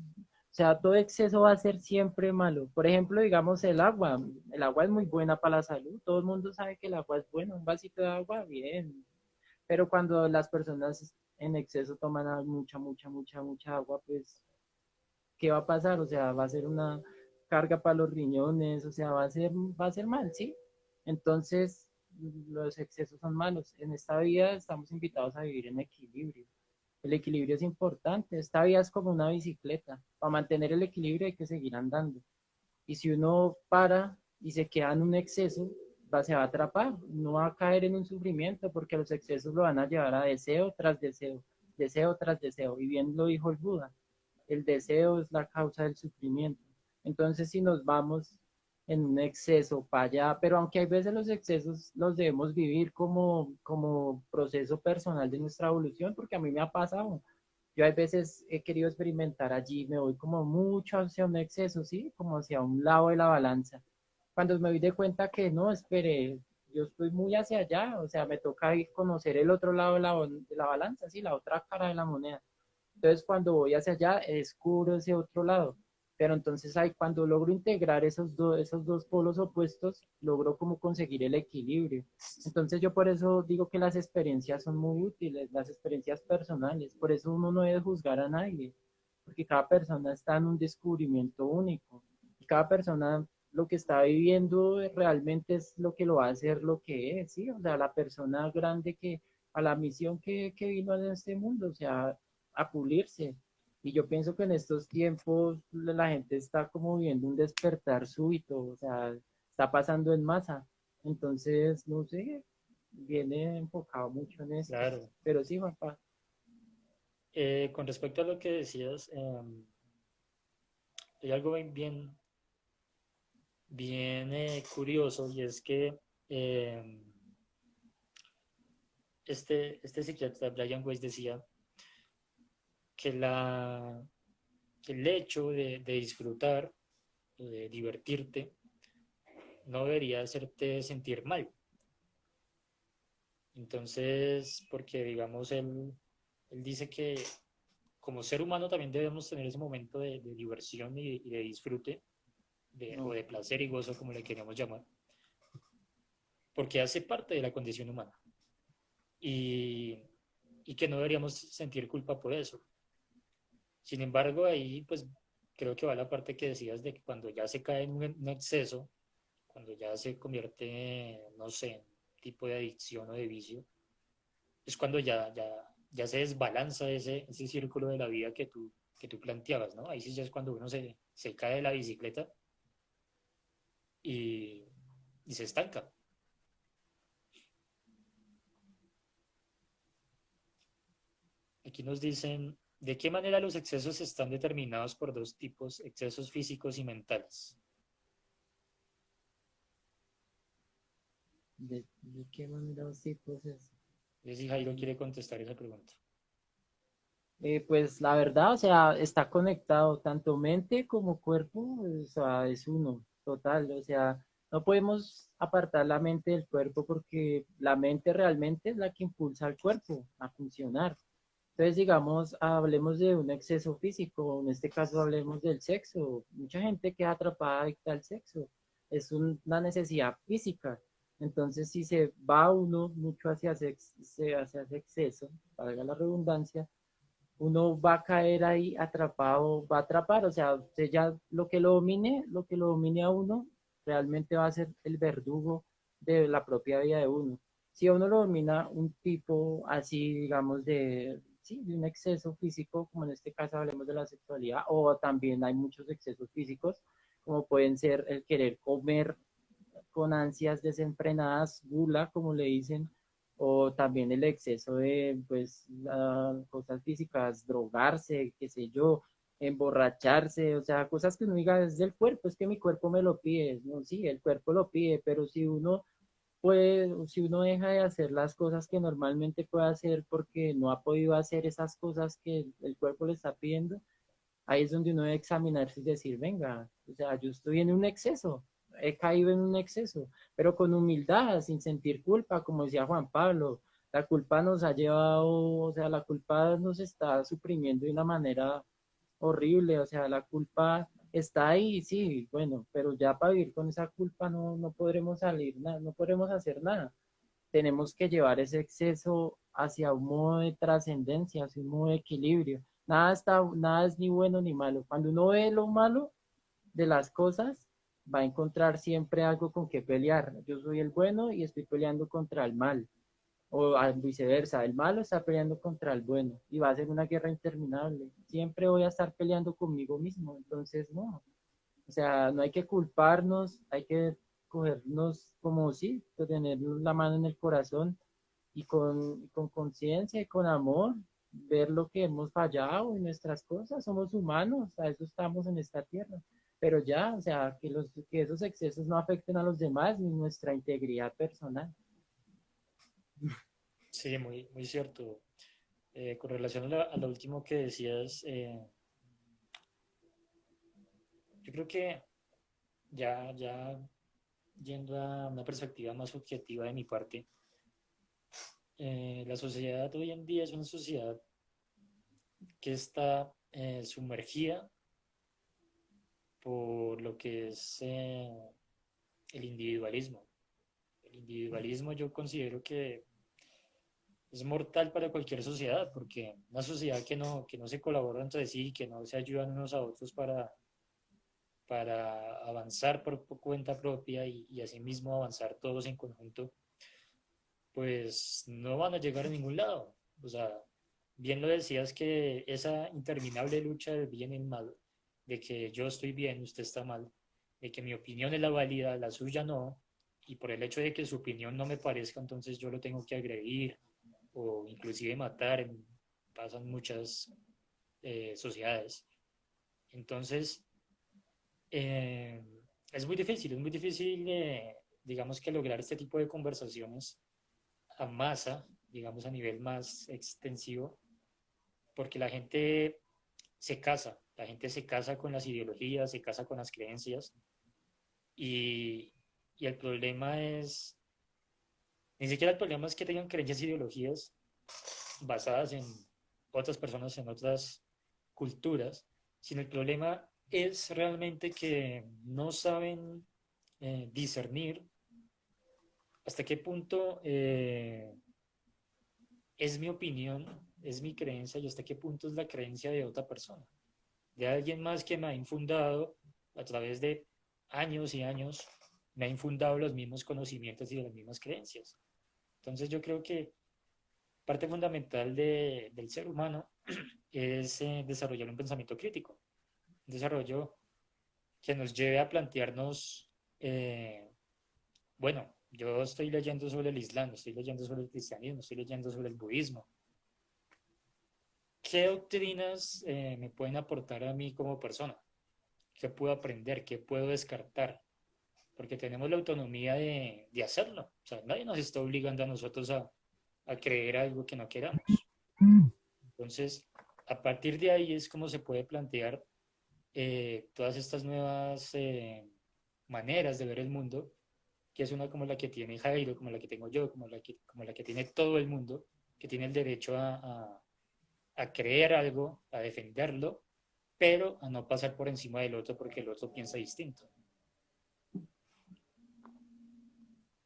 sea, todo exceso va a ser siempre malo. Por ejemplo, digamos, el agua es muy buena para la salud, todo el mundo sabe que el agua es bueno, un vasito de agua, bien, pero cuando las personas en exceso toman mucha agua, pues ¿qué va a pasar? O sea, va a ser una carga para los riñones, o sea, va a ser mal, ¿sí? Entonces, los excesos son malos. En esta vida estamos invitados a vivir en equilibrio. El equilibrio es importante. Esta vida es como una bicicleta. Para mantener el equilibrio hay que seguir andando. Y si uno para y se queda en un exceso, se va a atrapar, no va a caer en un sufrimiento porque los excesos lo van a llevar a deseo tras deseo, deseo tras deseo. Y bien lo dijo el Buda, el deseo es la causa del sufrimiento. Entonces, si nos vamos en un exceso para allá, pero aunque hay veces los excesos los debemos vivir como proceso personal de nuestra evolución, porque a mí me ha pasado. Yo a veces he querido experimentar allí, me voy como mucho hacia un exceso, ¿sí? Como hacia un lado de la balanza. Cuando me doy de cuenta que no, espere, yo estoy muy hacia allá, o sea, me toca ir conocer el otro lado de la balanza, ¿sí? La otra cara de la moneda. Entonces, cuando voy hacia allá, descubro ese otro lado. Pero entonces ahí cuando logro integrar esos dos polos opuestos, logro como conseguir el equilibrio. Entonces yo por eso digo que las experiencias son muy útiles, las experiencias personales. Por eso uno no debe juzgar a nadie, porque cada persona está en un descubrimiento único. Y cada persona lo que está viviendo realmente es lo que lo va a hacer lo que es, ¿sí? O sea, la persona grande a la misión que vino a este mundo, o sea, a pulirse. Y yo pienso que en estos tiempos la gente está como viendo un despertar súbito, o sea, está pasando en masa. Entonces, no sé, viene enfocado mucho en esto. Claro. Pero sí, Juanpa. Con respecto a lo que decías, hay algo bien curioso y es que eh, este psiquiatra, Brian Weiss, decía que, que el hecho de disfrutar, de divertirte, no debería hacerte sentir mal. Entonces, porque digamos, él dice que como ser humano también debemos tener ese momento de diversión y de disfrute, o No, de placer y gozo, como le queremos llamar, porque hace parte de la condición humana y, y que no deberíamos sentir culpa por eso. Sin embargo, ahí pues creo que va la parte que decías de que cuando ya se cae en un exceso, cuando ya se convierte, no sé, en tipo de adicción o de vicio, es cuando ya se desbalanza ese círculo de la vida que tú planteabas, ¿no? Ahí sí ya es cuando uno se cae de la bicicleta y, y se estanca. Aquí nos dicen, ¿de qué manera los excesos están determinados por dos tipos, excesos físicos y mentales? de qué manera sí, pues es. No sé si Jairo quiere contestar esa pregunta. Pues la verdad, o sea, está conectado tanto mente como cuerpo, o sea, es uno, total, o sea, no podemos apartar la mente del cuerpo porque la mente realmente es la que impulsa al cuerpo a funcionar. Entonces, digamos, hablemos de un exceso físico, en este caso hablemos del sexo. Mucha gente queda atrapada adicta al sexo, es una necesidad física. Entonces, si se va uno mucho hacia ese exceso, valga la redundancia, uno va a caer ahí atrapado, va a atrapar, o sea, usted ya lo que lo domine a uno, realmente va a ser el verdugo de la propia vida de uno. Si a uno lo domina un tipo así, digamos, sí, de un exceso físico, como en este caso hablemos de la sexualidad, o también hay muchos excesos físicos, como pueden ser el querer comer con ansias desenfrenadas, gula, como le dicen, o también el exceso de, pues, cosas físicas, drogarse, qué sé yo, emborracharse, o sea, cosas que uno diga, es del cuerpo, es que mi cuerpo me lo pide, no, sí, el cuerpo lo pide, pero si uno deja de hacer las cosas que normalmente puede hacer porque no ha podido hacer esas cosas que el cuerpo le está pidiendo, ahí es donde uno debe examinarse y decir, venga, o sea, yo estoy en un exceso, he caído en un exceso, pero con humildad, sin sentir culpa, como decía Juan Pablo, la culpa nos ha llevado, o sea, la culpa nos está suprimiendo de una manera horrible, o sea, la culpa está ahí, sí, bueno, pero ya para vivir con esa culpa no podremos salir, no podremos hacer nada. Tenemos que llevar ese exceso hacia un modo de trascendencia, hacia un modo de equilibrio. Nada es ni bueno ni malo. Cuando uno ve lo malo de las cosas, va a encontrar siempre algo con que pelear. Yo soy el bueno y estoy peleando contra el mal. O viceversa, el malo está peleando contra el bueno y va a ser una guerra interminable. Siempre voy a estar peleando conmigo mismo. Entonces, no. O sea, no hay que culparnos, hay que cogernos como sí, tener la mano en el corazón y con conciencia y con amor, ver lo que hemos fallado en nuestras cosas. Somos humanos, a eso estamos en esta tierra. Pero ya, o sea, que esos excesos no afecten a los demás ni nuestra integridad personal. Sí, muy, muy cierto. Con relación a lo último que decías, yo creo que ya yendo a una perspectiva más objetiva de mi parte, la sociedad hoy en día es una sociedad que está sumergida por lo que es el individualismo. El individualismo yo considero que es mortal para cualquier sociedad, porque una sociedad que no se colabora entre sí, que no se ayudan unos a otros para avanzar por cuenta propia y asimismo avanzar todos en conjunto, pues no van a llegar a ningún lado. O sea, bien lo decías que esa interminable lucha del bien y el mal, de que yo estoy bien, usted está mal, de que mi opinión es la válida, la suya no, y por el hecho de que su opinión no me parezca, entonces yo lo tengo que agredir o inclusive matar, pasan muchas sociedades. Entonces, eh, es muy difícil, digamos que lograr este tipo de conversaciones a masa, digamos a nivel más extensivo, porque la gente se casa con las ideologías, se casa con las creencias y, y el problema es, ni siquiera el problema es que tengan creencias e ideologías basadas en otras personas, en otras culturas, sino el problema es realmente que no saben discernir hasta qué punto es mi opinión, es mi creencia y hasta qué punto es la creencia de otra persona, de alguien más que me ha infundado a través de años y años, me ha infundado los mismos conocimientos y las mismas creencias. Entonces yo creo que parte fundamental del ser humano es desarrollar un pensamiento crítico, un desarrollo que nos lleve a plantearnos, bueno, yo estoy leyendo sobre el Islam, estoy leyendo sobre el cristianismo, estoy leyendo sobre el budismo. ¿Qué doctrinas me pueden aportar a mí como persona? ¿Qué puedo aprender? ¿Qué puedo descartar? Porque tenemos la autonomía de hacerlo. O sea, nadie nos está obligando a nosotros a creer algo que no queramos. Entonces, a partir de ahí es como se puede plantear todas estas nuevas maneras de ver el mundo, que es una como la que tiene Jairo, como la que tengo yo, como la que tiene todo el mundo, que tiene el derecho a creer algo, a defenderlo, pero a no pasar por encima del otro porque el otro piensa distinto.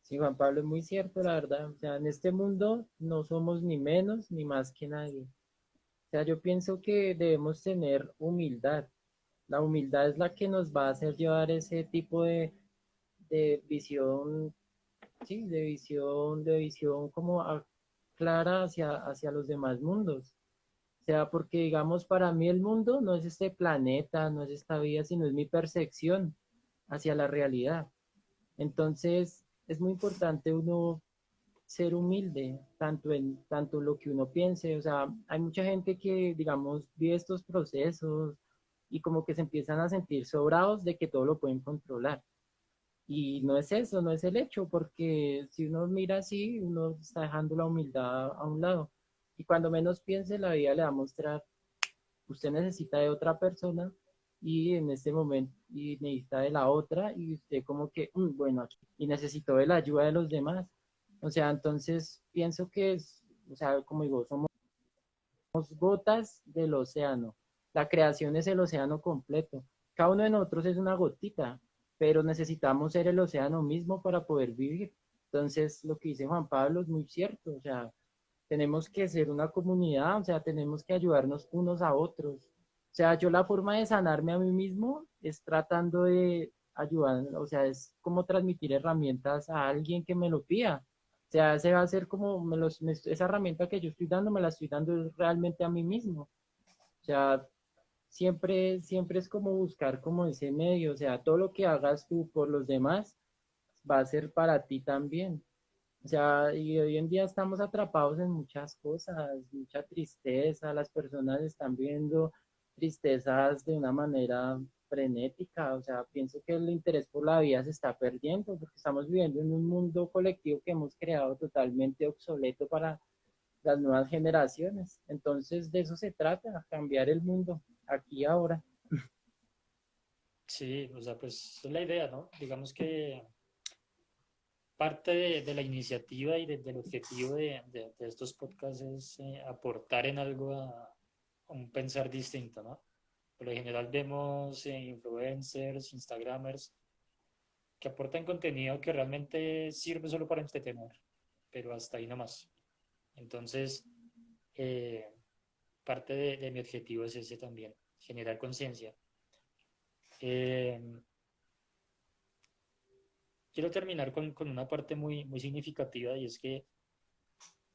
Sí, Juan Pablo, es muy cierto, la verdad. O sea, en este mundo no somos ni menos ni más que nadie. O sea, yo pienso que debemos tener humildad. La humildad es la que nos va a hacer llevar ese tipo de visión, sí, de visión como clara hacia los demás mundos. O sea, porque digamos, para mí el mundo no es este planeta, no es esta vida, sino es mi percepción hacia la realidad. Entonces, es muy importante uno ser humilde, tanto lo que uno piense. O sea, hay mucha gente que, digamos, vive estos procesos y como que se empiezan a sentir sobrados de que todo lo pueden controlar. Y no es eso, no es el hecho, porque si uno mira así, uno está dejando la humildad a un lado. Y cuando menos piense, la vida le va a mostrar, usted necesita de otra persona y en este momento y necesita de la otra y usted como que, bueno, aquí, y necesitó de la ayuda de los demás. O sea, entonces pienso que es, o sea, como digo, somos gotas del océano. La creación es el océano completo. Cada uno de nosotros es una gotita, pero necesitamos ser el océano mismo para poder vivir. Entonces, lo que dice Juan Pablo es muy cierto, o sea, tenemos que ser una comunidad, o sea, tenemos que ayudarnos unos a otros. O sea, yo la forma de sanarme a mí mismo es tratando de ayudar, o sea, es como transmitir herramientas a alguien que me lo pida. O sea, ese va a ser como esa herramienta que yo estoy dando, me la estoy dando realmente a mí mismo. O sea, siempre es como buscar como ese medio, o sea, todo lo que hagas tú por los demás va a ser para ti también. O sea, y hoy en día estamos atrapados en muchas cosas, mucha tristeza, las personas están viendo tristezas de una manera frenética, o sea, pienso que el interés por la vida se está perdiendo porque estamos viviendo en un mundo colectivo que hemos creado totalmente obsoleto para las nuevas generaciones. Entonces, de eso se trata, cambiar el mundo aquí y ahora. Sí, o sea, pues es la idea, ¿no? Digamos que parte de la iniciativa y del objetivo de estos podcasts es aportar en algo a un pensar distinto, ¿no? Por lo general vemos influencers, instagramers, que aportan contenido que realmente sirve solo para entretener, pero hasta ahí nomás. Entonces, eh, parte de mi objetivo es ese también, generar conciencia. Eh, quiero terminar con una parte muy significativa y es que,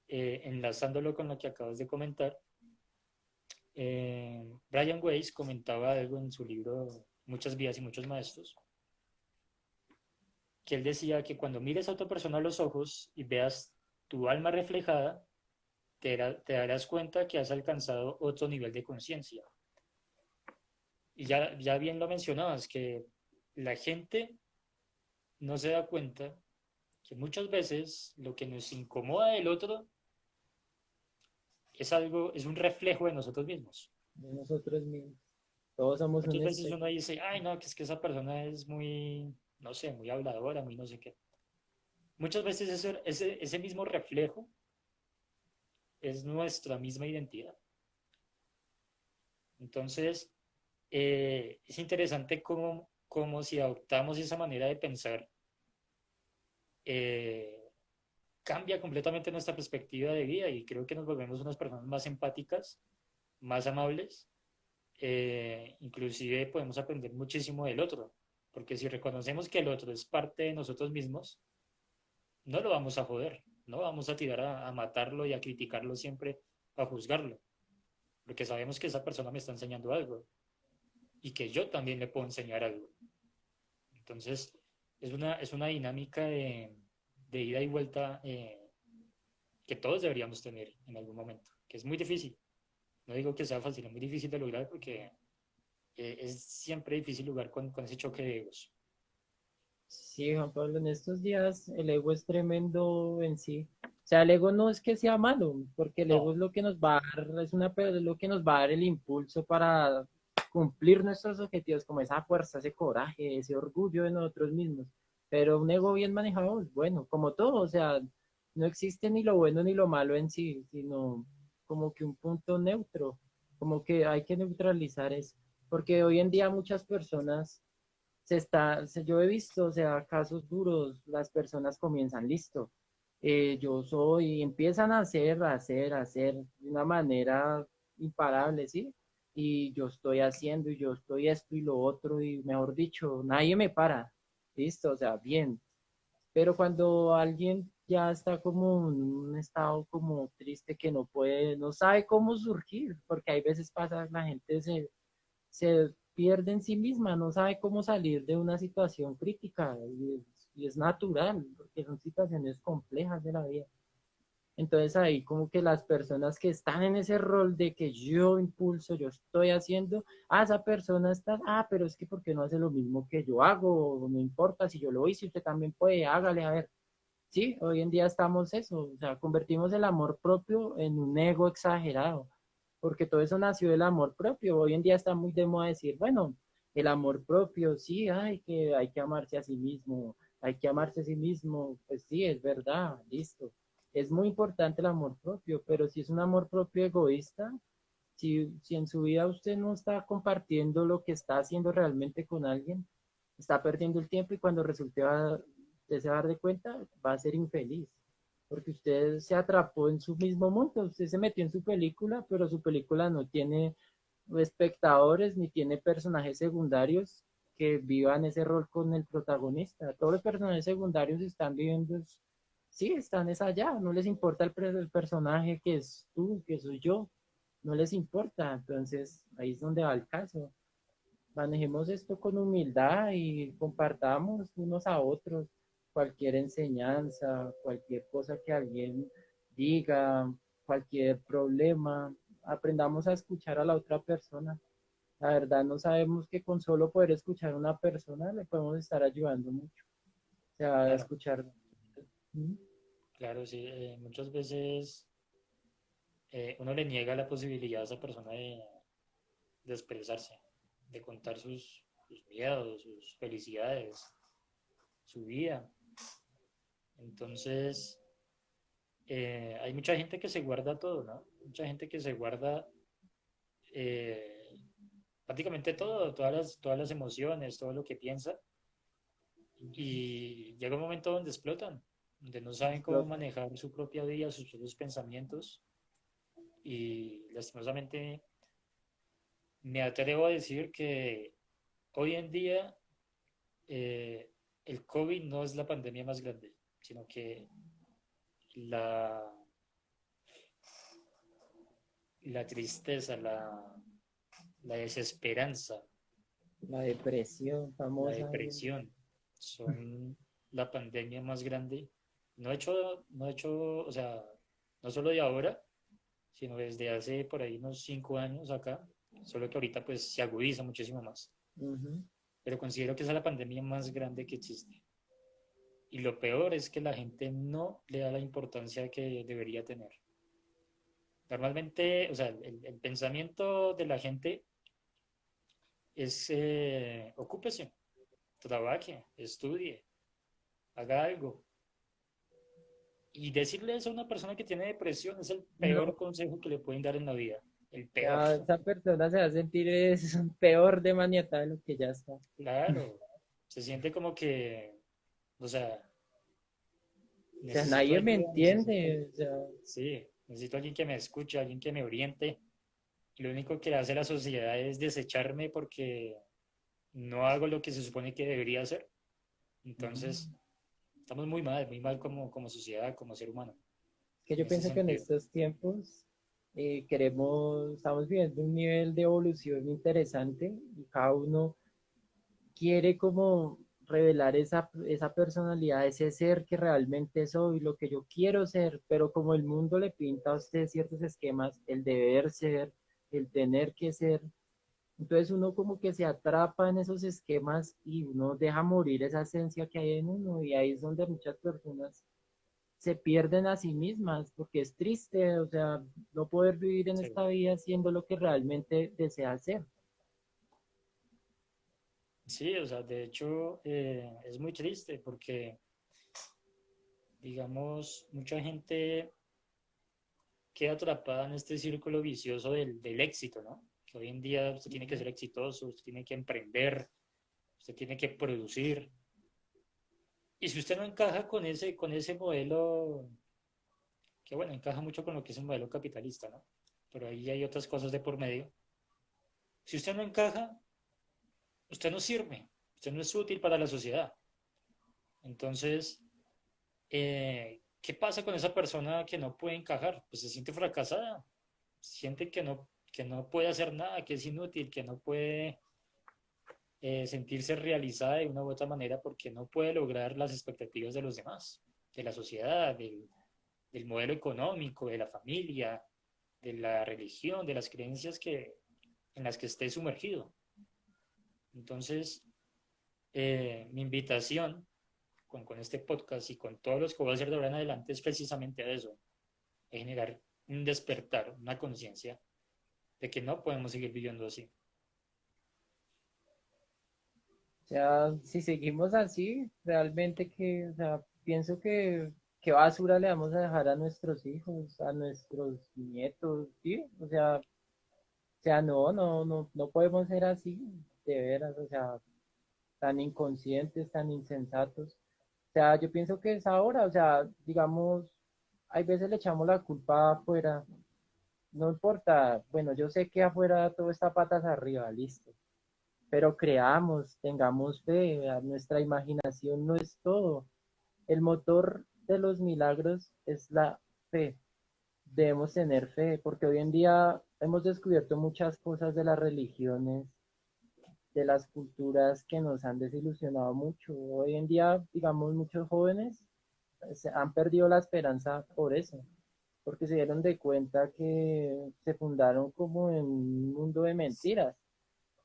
enlazándolo con lo que acabas de comentar, Brian Weiss comentaba algo en su libro Muchas vidas y muchos maestros, que él decía que cuando mires a otra persona a los ojos y veas tu alma reflejada, te darás cuenta que has alcanzado otro nivel de conciencia. Y ya bien lo mencionabas, que la gente no se da cuenta que muchas veces lo que nos incomoda del otro es algo, es un reflejo de nosotros mismos. De nosotros mismos. Todos somos un Muchas veces espejo. uno dice, ay, no, que es que esa persona es muy, no sé, muy habladora, muy no sé qué. Muchas veces ese mismo reflejo es nuestra misma identidad. Entonces, es interesante cómo si adoptamos esa manera de pensar, eh, cambia completamente nuestra perspectiva de vida y creo que nos volvemos unas personas más empáticas, más amables, inclusive podemos aprender muchísimo del otro, porque si reconocemos que el otro es parte de nosotros mismos, no lo vamos a joder, no vamos a tirar a matarlo y a criticarlo siempre, a juzgarlo, porque sabemos que esa persona me está enseñando algo y que yo también le puedo enseñar algo. Entonces, es una dinámica de ida y vuelta, que todos deberíamos tener en algún momento, que es muy difícil. No digo que sea fácil, es muy difícil de lograr porque, es siempre difícil jugar con ese choque de egos. Sí, Juan Pablo, en estos días el ego es tremendo en sí. O sea, el ego no es que sea malo, porque el ego No, es lo que nos va a dar, es lo que nos va a dar el impulso para cumplir nuestros objetivos, como esa fuerza, ese coraje, ese orgullo de nosotros mismos. Pero un ego bien manejado es bueno, como todo, o sea, no existe ni lo bueno ni lo malo en sí, sino como que un punto neutro, como que hay que neutralizar eso, porque hoy en día muchas personas yo he visto, o sea, casos duros, las personas comienzan, listo, yo soy, y empiezan a hacer de una manera imparable, ¿sí? Y yo estoy haciendo, y yo estoy esto y lo otro, y mejor dicho, nadie me para, listo, o sea, bien. Pero cuando alguien ya está como en un estado como triste que no puede, no sabe cómo surgir, porque hay veces pasa, la gente se pierde en sí misma, no sabe cómo salir de una situación crítica y es natural, porque son situaciones complejas de la vida. Entonces ahí como que las personas que están en ese rol de que yo impulso, yo estoy haciendo, esa persona está, pero es que ¿por qué no hace lo mismo que yo hago? No importa si yo lo hice, usted también puede, hágale, a ver. Sí, hoy en día estamos eso, o sea, convertimos el amor propio en un ego exagerado, porque todo eso nació del amor propio. Hoy en día está muy de moda decir, bueno, el amor propio, sí, hay que amarse a sí mismo, hay que amarse a sí mismo, pues sí, es verdad, listo. Es muy importante el amor propio, pero si es un amor propio egoísta, si en su vida usted no está compartiendo lo que está haciendo realmente con alguien, está perdiendo el tiempo y cuando usted se va a dar de cuenta, va a ser infeliz. Porque usted se atrapó en su mismo mundo, usted se metió en su película, pero su película no tiene espectadores ni tiene personajes secundarios que vivan ese rol con el protagonista. Todos los personajes secundarios están viviendo, sí, están es allá, no les importa el personaje que es tú, que soy yo, no les importa. Entonces, ahí es donde va el caso. Manejemos esto con humildad y compartamos unos a otros cualquier enseñanza, cualquier cosa que alguien diga, cualquier problema. Aprendamos a escuchar a la otra persona. La verdad, no sabemos que con solo poder escuchar a una persona le podemos estar ayudando mucho. O sea, Claro, escuchar. ¿Mm? claro, sí. Muchas veces uno le niega la posibilidad a esa persona de expresarse, de contar sus miedos, sus felicidades, su vida. Entonces, hay mucha gente que se guarda todo, ¿no? Mucha gente que se guarda eh, prácticamente todo, todas las emociones, todo lo que piensa, y llega un momento donde explotan, donde no saben cómo Explota. manejar su propia vida, sus propios pensamientos, y lastimosamente me atrevo a decir que hoy en día eh, el COVID no es la pandemia más grande, sino que la, la tristeza, la desesperanza, La depresión la famosa. depresión son la pandemia más grande. No he hecho, o sea, no solo de ahora, sino desde hace por ahí unos 5 años acá, solo que ahorita pues se agudiza muchísimo más. Ujú. Pero considero que esa es la pandemia más grande que existe. Y lo peor es que la gente no le da la importancia que debería tener. Normalmente, o sea, el pensamiento de la gente es ocúpese, trabaje, estudie, haga algo. Y decirle eso a una persona que tiene depresión es el peor No, consejo que le pueden dar en la vida. El peor. ya esa persona se va a sentir es peor de maniatada de lo que ya está. Claro. Se siente como que, o sea, O sea, necesito nadie me ayuda, necesito, entiende. O sea, sí, necesito alguien que me escuche, alguien que me oriente. Y lo único que hace la sociedad es desecharme porque no hago lo que se supone que debería hacer. Entonces, mm, estamos muy mal como sociedad, como ser humano, que en yo ese pienso que en sentido. estos tiempos estamos viviendo un nivel de evolución interesante y cada uno quiere como revelar esa personalidad, ese ser que realmente soy, lo que yo quiero ser, pero como el mundo le pinta a usted ciertos esquemas, el deber ser, el tener que ser. Entonces uno como que se atrapa en esos esquemas y uno deja morir esa esencia que hay en uno y ahí es donde muchas personas se pierden a sí mismas porque es triste, o sea, no poder vivir en Sí, esta vida siendo lo que realmente desea ser. sí, o sea, de hecho es muy triste porque, digamos, mucha gente queda atrapada en este círculo vicioso del éxito, ¿no? Que hoy en día usted tiene que ser exitoso, usted tiene que emprender, usted tiene que producir. Y si usted no encaja con ese modelo, que bueno, encaja mucho con lo que es un modelo capitalista, ¿no? Pero ahí hay otras cosas de por medio. Si usted no encaja, usted no sirve, usted no es útil para la sociedad. Entonces, ¿qué pasa con esa persona que no puede encajar? Pues se siente fracasada, siente que no puede hacer nada, que es inútil, que no puede sentirse realizada de una u otra manera porque no puede lograr las expectativas de los demás, de la sociedad, del modelo económico, de la familia, de la religión, de las creencias en las que esté sumergido. Entonces, mi invitación con este podcast y con todos los que voy a hacer de ahora en adelante es precisamente a eso, a generar un despertar, una conciencia de que no podemos seguir viviendo así. O sea, si seguimos así, realmente que, o sea, pienso que qué basura le vamos a dejar a nuestros hijos, a nuestros nietos, ¿sí? O sea, no podemos ser así, de veras, o sea, tan inconscientes, tan insensatos. O sea, yo pienso que es ahora, o sea, digamos, hay veces le echamos la culpa afuera, no importa, bueno, yo sé que afuera todo está patas arriba, listo, pero creamos, tengamos fe, nuestra imaginación no es todo. El motor de los milagros es la fe. Debemos tener fe, porque hoy en día hemos descubierto muchas cosas de las religiones, de las culturas que nos han desilusionado mucho. Hoy en día, digamos, muchos jóvenes se han perdido la esperanza por eso, porque se dieron de cuenta que se fundaron como en un mundo de mentiras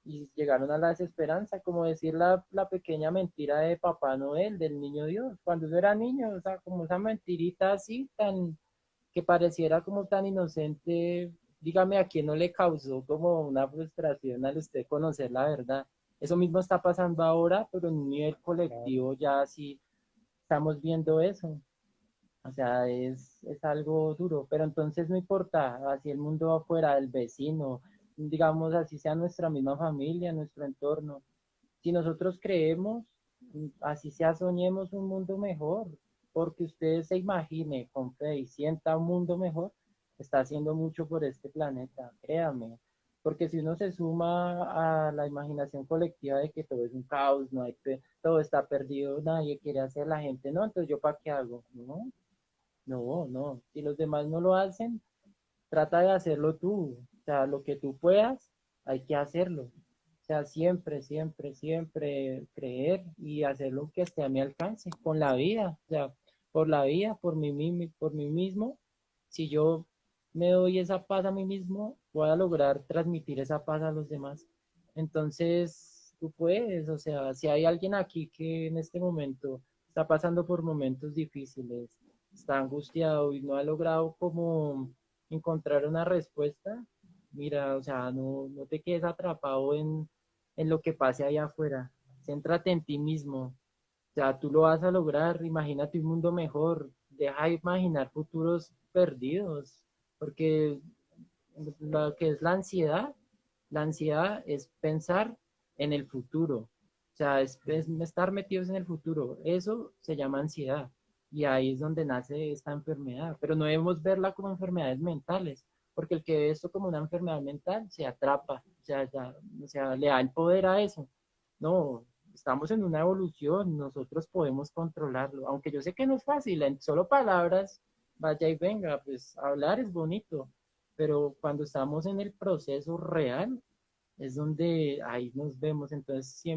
y llegaron a la desesperanza, como decir la pequeña mentira de Papá Noel, del niño Dios, cuando yo era niño, o sea, como esa mentirita así, tan, que pareciera como tan inocente, dígame a quién no le causó como una frustración al usted conocer la verdad. Eso mismo está pasando ahora, pero en un nivel Claro. colectivo ya sí estamos viendo eso. O sea, es algo duro, pero entonces no importa, así el mundo afuera, el vecino, digamos así sea nuestra misma familia, nuestro entorno. Si nosotros creemos, así sea soñemos un mundo mejor, porque usted se imagine con fe y sienta un mundo mejor, está haciendo mucho por este planeta, créame. Porque si uno se suma a la imaginación colectiva de que todo es un caos, no hay todo está perdido, nadie quiere hacer la gente, no, entonces yo para qué hago, no, no. Si los demás no lo hacen, trata de hacerlo tú. O sea, lo que tú puedas, hay que hacerlo. O sea, siempre creer y hacer lo que esté a mi alcance con la vida. O sea, por la vida, por mí mismo. Si yo me doy esa paz a mí mismo, voy a lograr transmitir esa paz a los demás. Entonces, tú puedes, o sea, si hay alguien aquí que en este momento está pasando por momentos difíciles, está angustiado y no ha logrado como encontrar una respuesta, mira, o sea, no te quedes atrapado en lo que pase allá afuera. Céntrate en ti mismo. O sea, tú lo vas a lograr. Imagínate un mundo mejor. Deja de imaginar futuros perdidos. Porque lo que es la ansiedad es pensar en el futuro. O sea, es estar metidos en el futuro. Eso se llama ansiedad. Y ahí es donde nace esta enfermedad. Pero no debemos verla como enfermedades mentales, porque el que ve esto como una enfermedad mental se atrapa, o sea, le da el poder a eso. No, estamos en una evolución, nosotros podemos controlarlo, aunque yo sé que no es fácil, en solo palabras, vaya y venga, pues hablar es bonito, pero cuando estamos en el proceso real es donde ahí nos vemos, entonces siempre